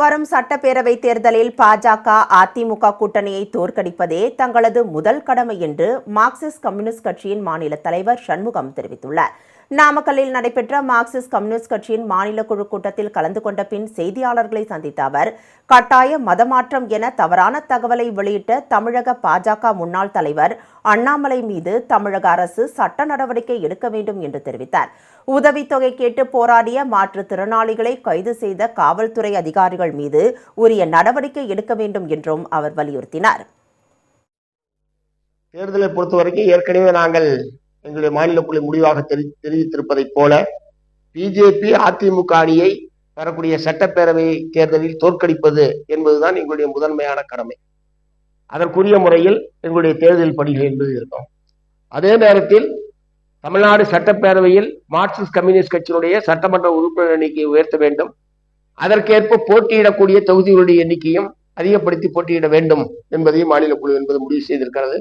வரும் சட்டப்பேரவை தேர்தலில் பாஜக அதிமுக கூட்டணியை தோற்கடிப்பதே தங்களது முதல் கடமை என்று மார்க்சிஸ்ட் கம்யூனிஸ்ட் கட்சியின் மாநில தலைவர் சண்முகம் தெரிவித்துள்ளார். நாமக்கல்லில் நடைபெற்ற மார்க்சிஸ்ட் கம்யூனிஸ்ட் கட்சியின் மாநில குழு கூட்டத்தில் கலந்து கொண்ட பின் செய்தியாளர்களை சந்தித்த அவர், கட்டாய மதமாற்றம் என தவறான தகவலை வெளியிட்ட தமிழக பாஜக முன்னாள் தலைவர் அண்ணாமலை மீது தமிழக அரசு சட்ட நடவடிக்கை எடுக்க வேண்டும் என்று தெரிவித்தார். உதவித்தொகை கேட்டு போராடிய மாற்றுத்திறனாளிகளை கைது செய்த காவல்துறை அதிகாரிகள் மீது உரிய நடவடிக்கை எடுக்க வேண்டும் என்றும் அவர் வலியுறுத்தினார். தேர்தலை பொறுத்தவரைக்கும் ஏற்கனவே நாங்கள் எங்களுடைய மாநில குழு முடிவாக தெரிவித்திருப்பதைப் போல பிஜேபி அதிமுக அணியை வரக்கூடிய சட்டப்பேரவை தேர்தலில் தோற்கடிப்பது என்பதுதான் எங்களுடைய முதன்மையான கடமை. அதற்குரிய முறையில் எங்களுடைய தேர்தல் பணிகள் என்பது இருக்கும். அதே நேரத்தில் தமிழ்நாடு சட்டப்பேரவையில் மார்க்சிஸ்ட் கம்யூனிஸ்ட் கட்சியினுடைய சட்டமன்ற உறுப்பினர் எண்ணிக்கையை உயர்த்த வேண்டும். அதற்கேற்ப போட்டியிடக்கூடிய தொகுதிகளுடைய எண்ணிக்கையும் அதிகப்படுத்தி போட்டியிட வேண்டும் என்பதையும் மாநில குழு என்பது முடிவு செய்திருக்கிறது.